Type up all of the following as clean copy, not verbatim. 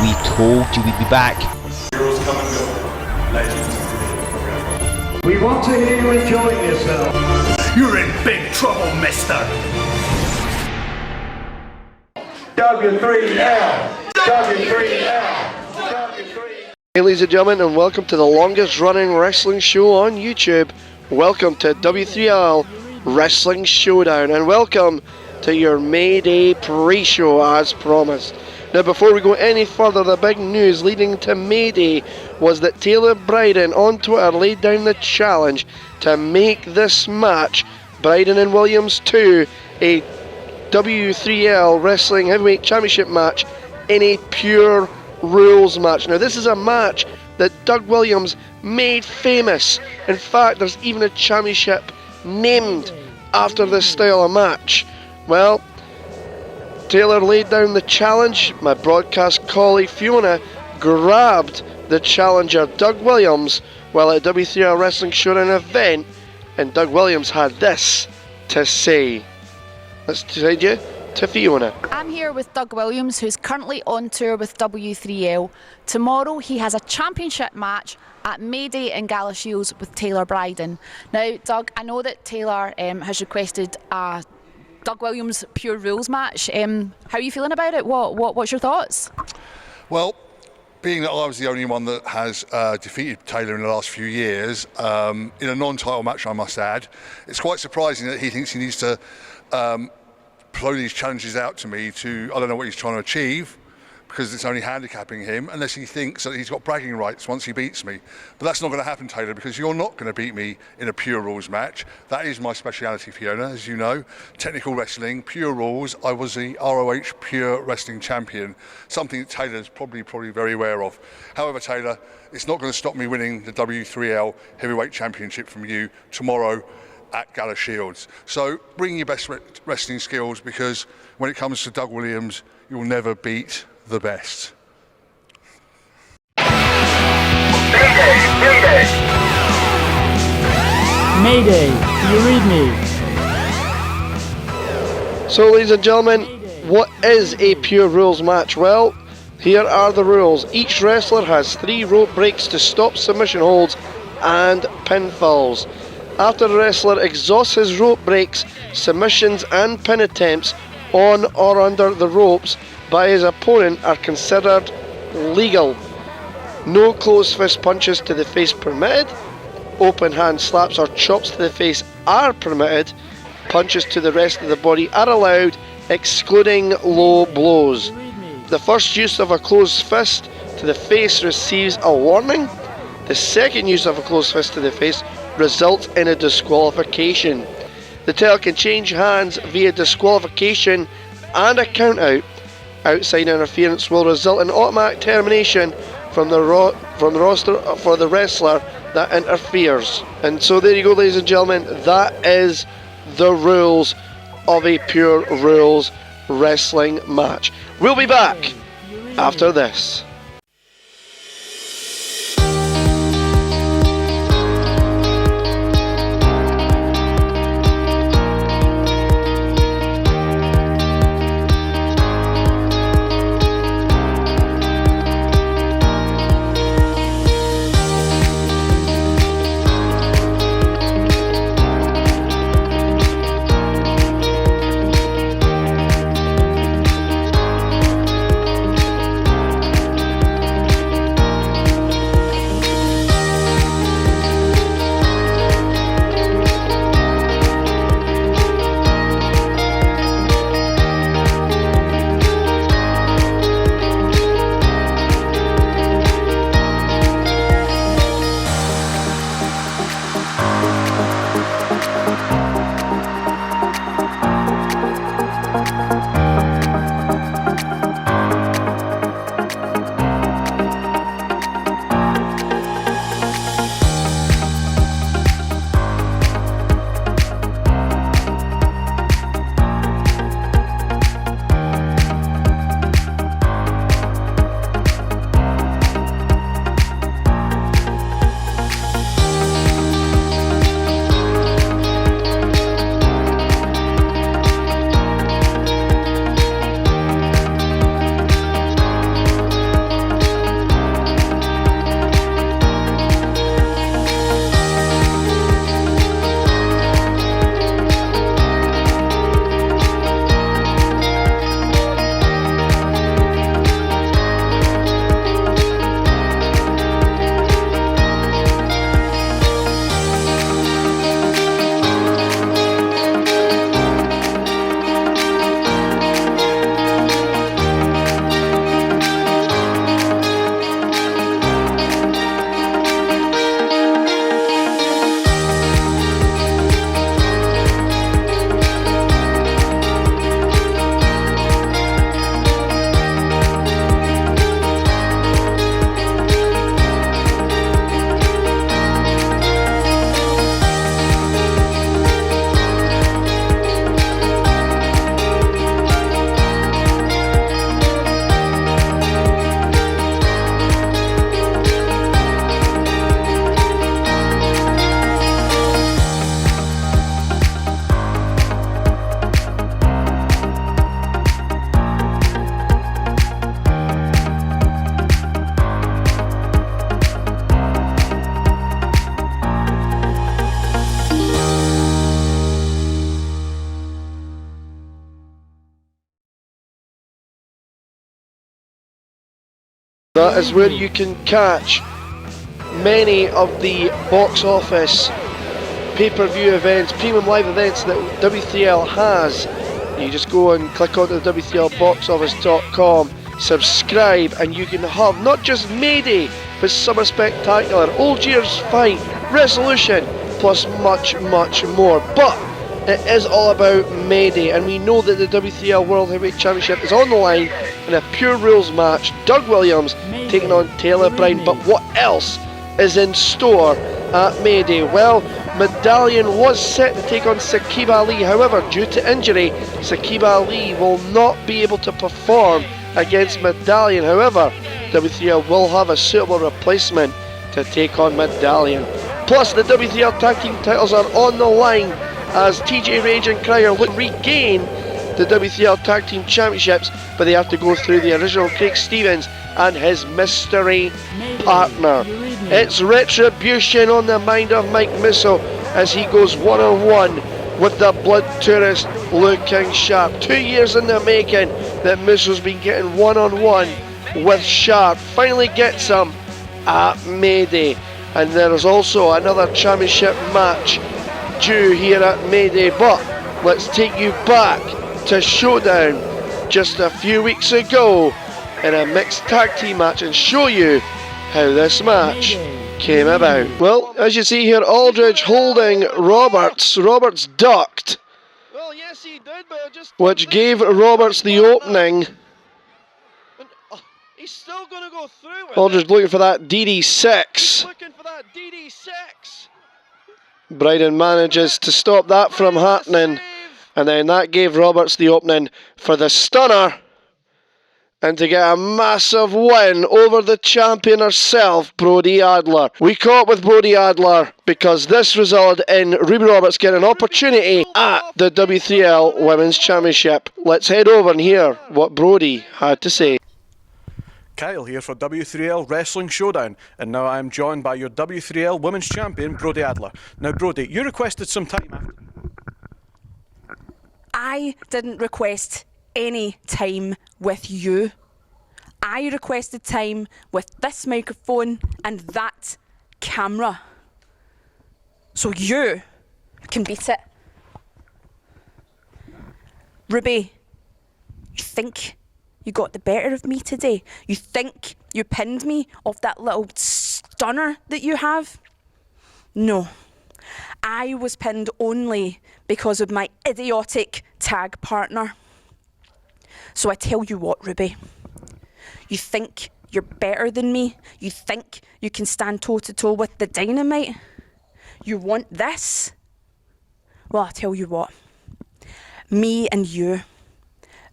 we told you we'd be back. Heroes come and go. Legends remain forever. We want to hear you enjoying yourself. You're in big trouble, mister. W3L. W3L. W3L. Hey ladies and gentlemen, and welcome to the longest running wrestling show on YouTube. Welcome to W3L Wrestling Showdown, and welcome to your Mayday pre-show as promised. Now before we go any further, the big news leading to Mayday was that Taylor Bryden on Twitter laid down the challenge to make this match, Bryden and Williams 2, a W3L Wrestling Heavyweight Championship match in a pure rules match. Now this is a match that Doug Williams made famous. In fact, there's even a championship named after this style of match. Well, Taylor laid down the challenge. My broadcast colleague Fiona grabbed the challenger Doug Williams while at W3L Wrestling Showdown event, and Doug Williams had this to say. Let's send you to Fiona. I'm here with Doug Williams, who's currently on tour with W3L. Tomorrow he has a championship match at Mayday in Gala Shields with Taylor Bryden. Now, Doug, I know that Taylor has requested a Doug Williams pure rules match. How are you feeling about it? What's your thoughts? Well, being that I was the only one that has defeated Taylor in the last few years, in a non-title match I must add, it's quite surprising that he thinks he needs to throw these challenges out to me to, I don't know what he's trying to achieve, because it's only handicapping him, unless he thinks that he's got bragging rights once he beats me. But that's not going to happen, Taylor, because you're not going to beat me in a pure rules match. That is my speciality, Fiona, as you know. Technical wrestling, pure rules. I was the ROH Pure Wrestling Champion, something that Taylor's probably very aware of. However, Taylor, it's not going to stop me winning the W3L Heavyweight Championship from you tomorrow at Gala Shields. So bring your best wrestling skills, because when it comes to Doug Williams, you'll never beat the best. Mayday! Mayday! Mayday, do you read me? So ladies and gentlemen, what is a pure rules match? Well, here are the rules. Each wrestler has 3 rope breaks to stop submission holds and pinfalls. After the wrestler exhausts his rope breaks, submissions and pin attempts on or under the ropes by his opponent are considered legal. No closed fist punches to the face permitted. Open hand slaps or chops to the face are permitted. Punches to the rest of the body are allowed, excluding low blows. The first use of a closed fist to the face receives a warning. The second use of a closed fist to the face results in a disqualification. The title can change hands via disqualification, and a count out. Outside interference will result in automatic termination from the roster for the wrestler that interferes. And so there you go, ladies and gentlemen, that is the rules of a pure rules wrestling match. We'll be back after this. That is where you can catch many of the box office pay-per-view events, premium live events that W3L has. You just go and click onto the W3Lboxoffice.com, subscribe, and you can have not just Mayday, but Summer Spectacular, Old Year's Fight, Resolution, plus much, much more. But it is all about Mayday, and we know that the W3L World Heavyweight Championship is on the line in a pure rules match. Doug Williams taking on Taylor Bryan. But what else is in store at Mayday? Well, Medallion was set to take on Saqib Ali. However, due to injury, Saqib Ali will not be able to perform against Medallion. However, W3L will have a suitable replacement to take on Medallion. Plus, the W3L Tag Team titles are on the line as TJ Rage and Cryer look to regain the W3L Tag Team Championships, but they have to go through the original Craig Stevens and his mystery partner. It's retribution on the mind of Mike Misso as he goes one-on-one with the Blood Tourist looking Sharp. 2 years in the making that Misso's been getting one-on-one with Sharp. Finally gets him at Mayday. And there is also another championship match due here at Mayday. But let's take you back to Showdown just a few weeks ago in a mixed tag team match and show you how this match came about. Well, as you see here, Aldridge holding Roberts. Roberts ducked, Well, yes, he did, but just which gave Roberts the opening. And, he's still going to go through with Aldridge it. looking for that He's DD6. looking for that DD6. Bryden manages to stop that from happening, and then that gave Roberts the opening for the stunner and to get a massive win over the champion herself, Brody Adler. We caught with Brody Adler because this resulted in Ruby Roberts getting an opportunity at the W3L Women's Championship. Let's head over and hear what Brody had to say. Kyle here for W3L Wrestling Showdown, and now I am joined by your W3L Women's Champion, Brody Adler. Now, Brody, you requested some time after. I didn't request any time with you. I requested time with this microphone and that camera. So you can beat it. Ruby, you think you got the better of me today? You think you pinned me off that little stunner that you have? No. I was pinned only because of my idiotic tag partner. So I tell you what, Ruby. You think you're better than me? You think you can stand toe-to-toe with the Dynamite? You want this? Well, I tell you what. Me and you,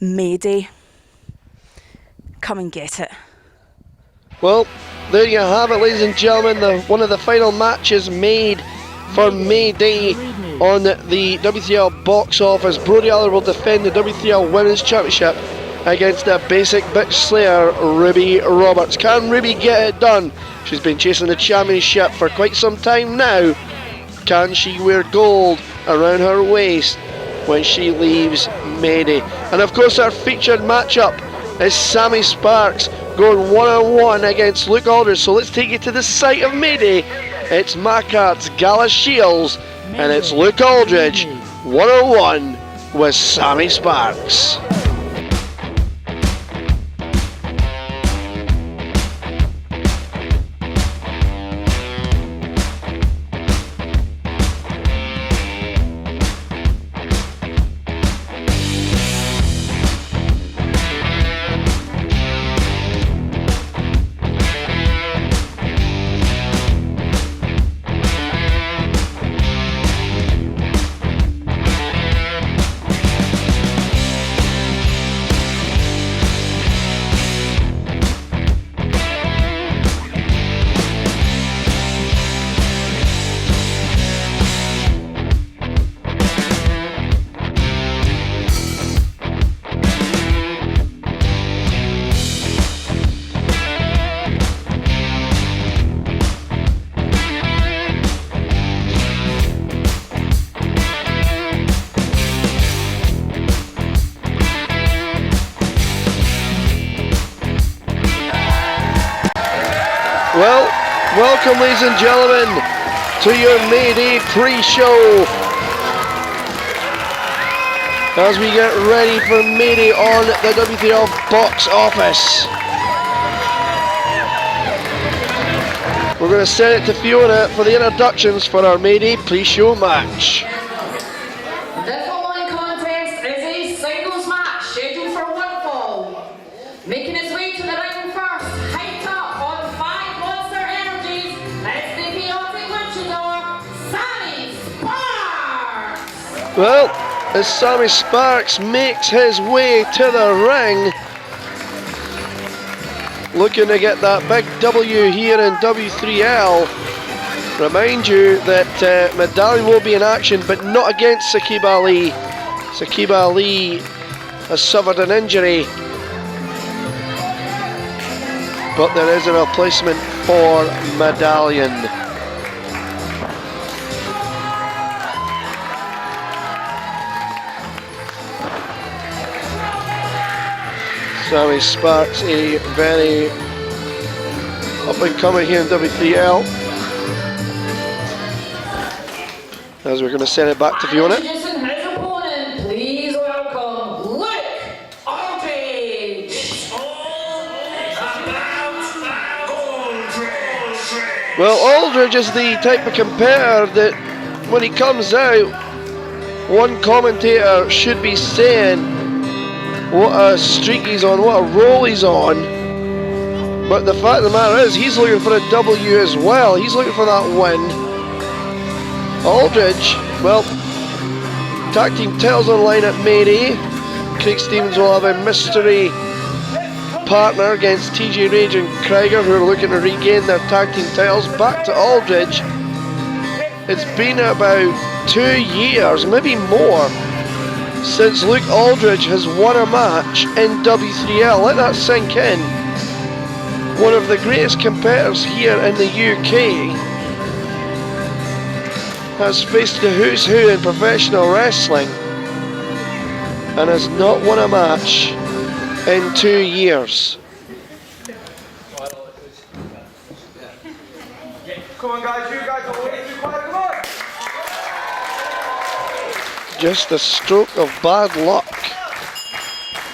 Mayday, come and get it. Well, there you have it, ladies and gentlemen. One of the final matches made for Mayday on the W3L box office. Brody Adler will defend the W3L Women's Championship against the basic bitch slayer, Ruby Roberts. Can Ruby get it done? She's been chasing the championship for quite some time now. Can she wear gold around her waist when she leaves Mayday? And of course, our featured matchup is Sammy Sparks going one-on-one against Luke Aldridge. So let's take you to the site of Mayday. It's Macart's Gala Shields, and it's Luke Aldridge one-on-one with Sammy Sparks. Well, welcome ladies and gentlemen to your Mayday pre-show as we get ready for Mayday on the W3L box office. We're going to send it to Fiona for the introductions for our Mayday pre-show match. The following contest is a singles match scheduled for one fall. Making his way to the ring first, hyped up on 5 Monster Energies, it's the chaotic luchador, Sammy Sparks! Well, as Sammy Sparks makes his way to the ring, looking to get that big W here in W3L. Remind you that Medallion will be in action, but not against Saqib Ali. Saqib Ali has suffered an injury, but there is a replacement for Medallion. Sammy Sparks, a very up and coming here in W3L. As we're going to send it back to Fiona. Introducing his opponent, please welcome Luke Aldridge! Well, Aldridge is the type of competitor that when he comes out, one commentator should be saying what a streak he's on, what a roll he's on. But the fact of the matter is, he's looking for a W as well. He's looking for that win. Aldridge, well, tag team titles online at Mayday. Craig Stevens will have a mystery partner against TJ Rage and Krieger, who are looking to regain their tag team titles. Back to Aldridge. It's been about 2 years, maybe more, since Luke Aldridge has won a match in W3L. Let that sink in. One of the greatest competitors here in the UK has faced the who's who in professional wrestling and has not won a match in 2 years. Come on, guys, you guys are way too quiet, come on! Just a stroke of bad luck.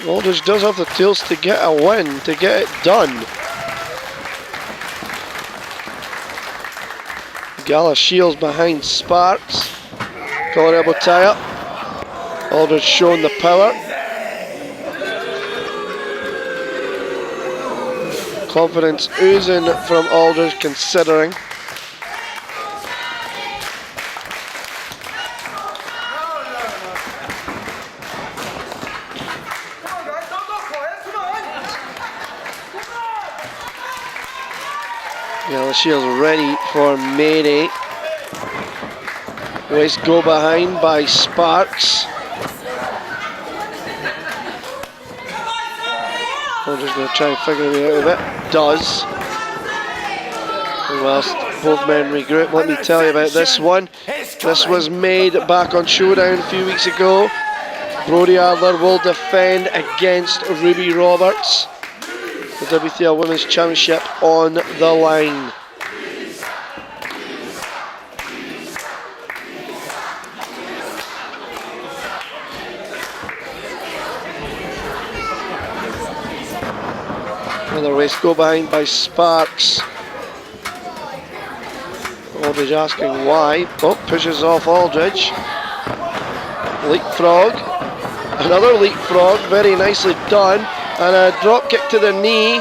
Aldridge does have the tools to get a win, to get it done. Gala Shields behind Sparks. Collar elbow tie up. Aldridge showing the power. Confidence oozing from Aldridge considering. Gala Shields ready for Mayday. Waist go behind by Sparks. Aldridge going to try and figure a way out of it. Does. And whilst both men regroup, let me tell you about this one. This was made back on Showdown a few weeks ago. Brody Adler will defend against Ruby Roberts. The W3L Women's Championship on the line. Another waist go behind by Sparks. Aldridge asking why. Oh, pushes off Aldridge. Leapfrog. Another leapfrog, very nicely done. And a drop kick to the knee.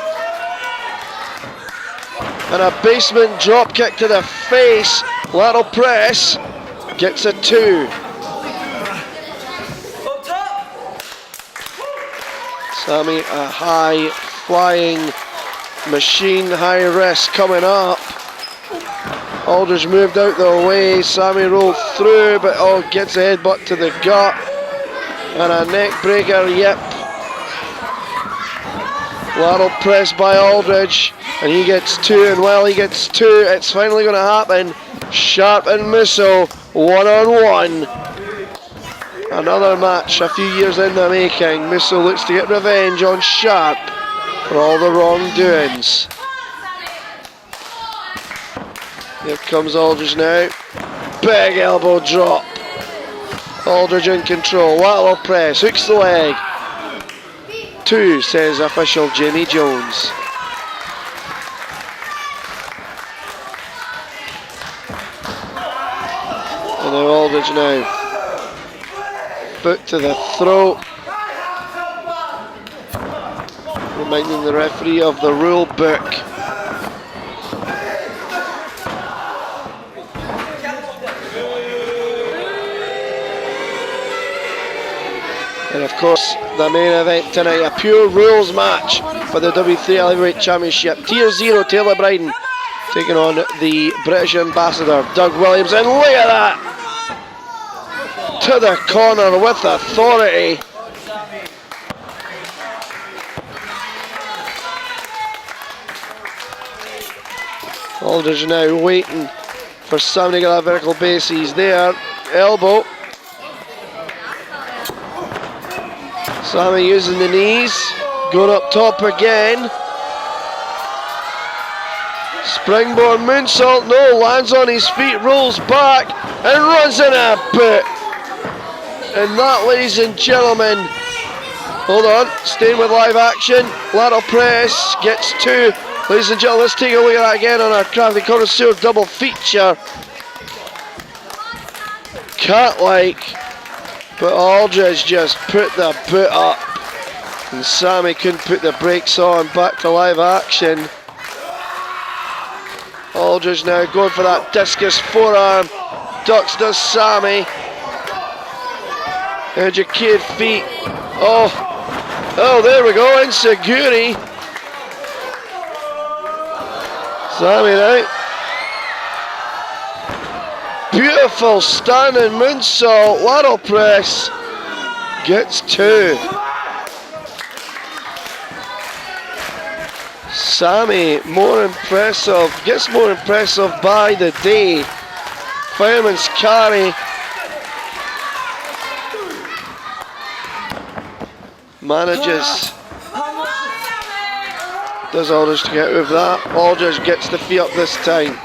And a basement drop kick to the face. Lateral press. Gets a 2. Sammy, a high flying machine, high risk coming up. Aldridge moved out the way. Sammy rolled through, but gets a headbutt to the gut. And a neck breaker, yep. Lateral press by Aldridge, and he gets 2, and while he gets 2, it's finally going to happen. Sharp and Missile, one-on-one. Another match a few years in the making. Missile looks to get revenge on Sharp for all the wrongdoings. Here comes Aldridge now. Big elbow drop. Aldridge in control. Lateral press. Hooks the leg. 2, says official Jamie Jones. And now Aldridge now. Foot to the throat. Reminding the referee of the rule book. And of course, the main event tonight, a pure rules match for the W3L Heavyweight Championship. Tier 0, Taylor Bryden taking on the British ambassador, Doug Williams. And look at that! To the corner with authority. Aldridge now waiting for Sam to get that vertical base. He's there. Elbow. Sammy using the knees. Going up top again. Springboard moonsault. No, lands on his feet, rolls back, and runs in a boot. And that, ladies and gentlemen, hold on, staying with live action. Lateral press, gets 2. Ladies and gentlemen, let's take a look at that again on our Crafty Connoisseur double feature. Cat-like, but Aldridge just put the boot up. And Sammy couldn't put the brakes on. Back to live action. Aldridge now going for that discus forearm. Ducks does Sammy. Educated feet. Oh, there we go. Insecurity. Sammy now. Beautiful standing moonsault. Lateral press. Gets 2. Sammy more impressive. Gets more impressive by the day. Fireman's carry. Manages. Does Aldridge to get with that. Aldridge gets the feet up this time.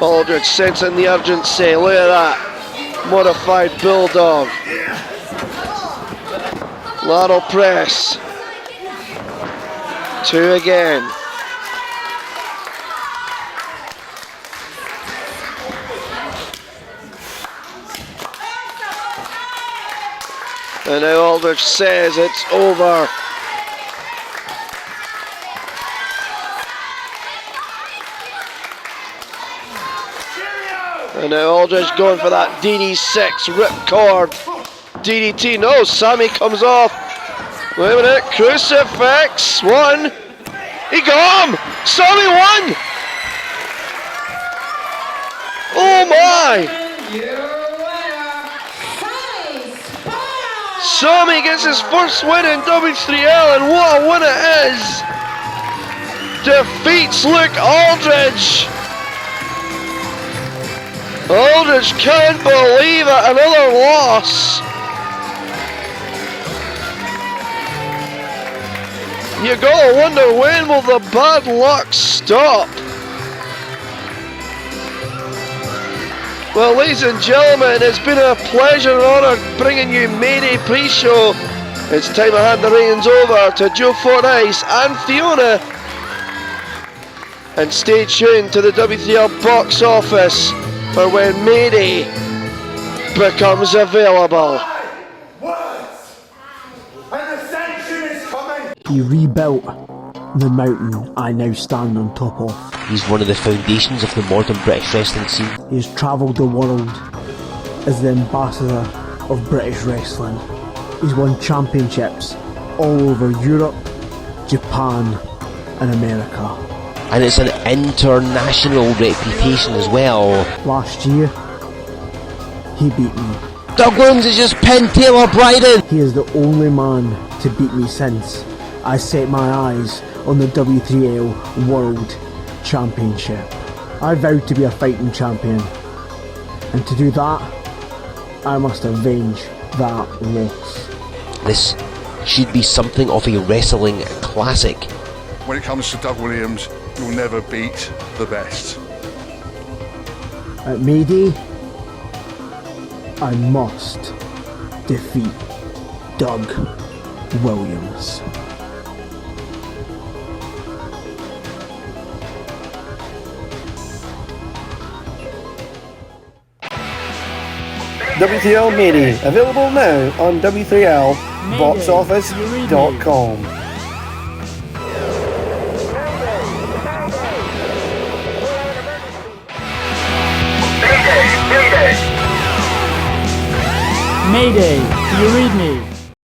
Aldridge sensing the urgency. Look at that. Modified bulldog. Lateral press. 2 again. And now Aldridge says it's over. And now Aldridge going for that DD6 ripcord. DDT, no, Sammy comes off. Wait a minute, crucifix, 1. He got him! Sammy won! Oh my! Sammy gets his first win in W3L, and what a win it is! Defeats Luke Aldridge! Aldridge can't believe it, another loss! You gotta wonder, when will the bad luck stop? Well, ladies and gentlemen, it's been a pleasure and honour bringing you Mayday pre-show. It's time I hand the reins over to Joe Fordyce and Fiona. And stay tuned to the W3L box office for when Mayday becomes available. He rebuilt the mountain I now stand on top of. He's one of the foundations of the modern British wrestling scene. He has travelled the world as the ambassador of British wrestling. He's won championships all over Europe, Japan and America. And it's an international reputation as well. Last year, he beat me. Doug Williams has just pinned Taylor Bryden. He is the only man to beat me since I set my eyes on the W3L World Championship. I vowed to be a fighting champion, and to do that, I must avenge that loss. This should be something of a wrestling classic. When it comes to Doug Williams, will never beat the best. At Mayday, I must defeat Doug Williams. W3L Mayday, available now on W3LBoxOffice.com. Mayday, do you read me?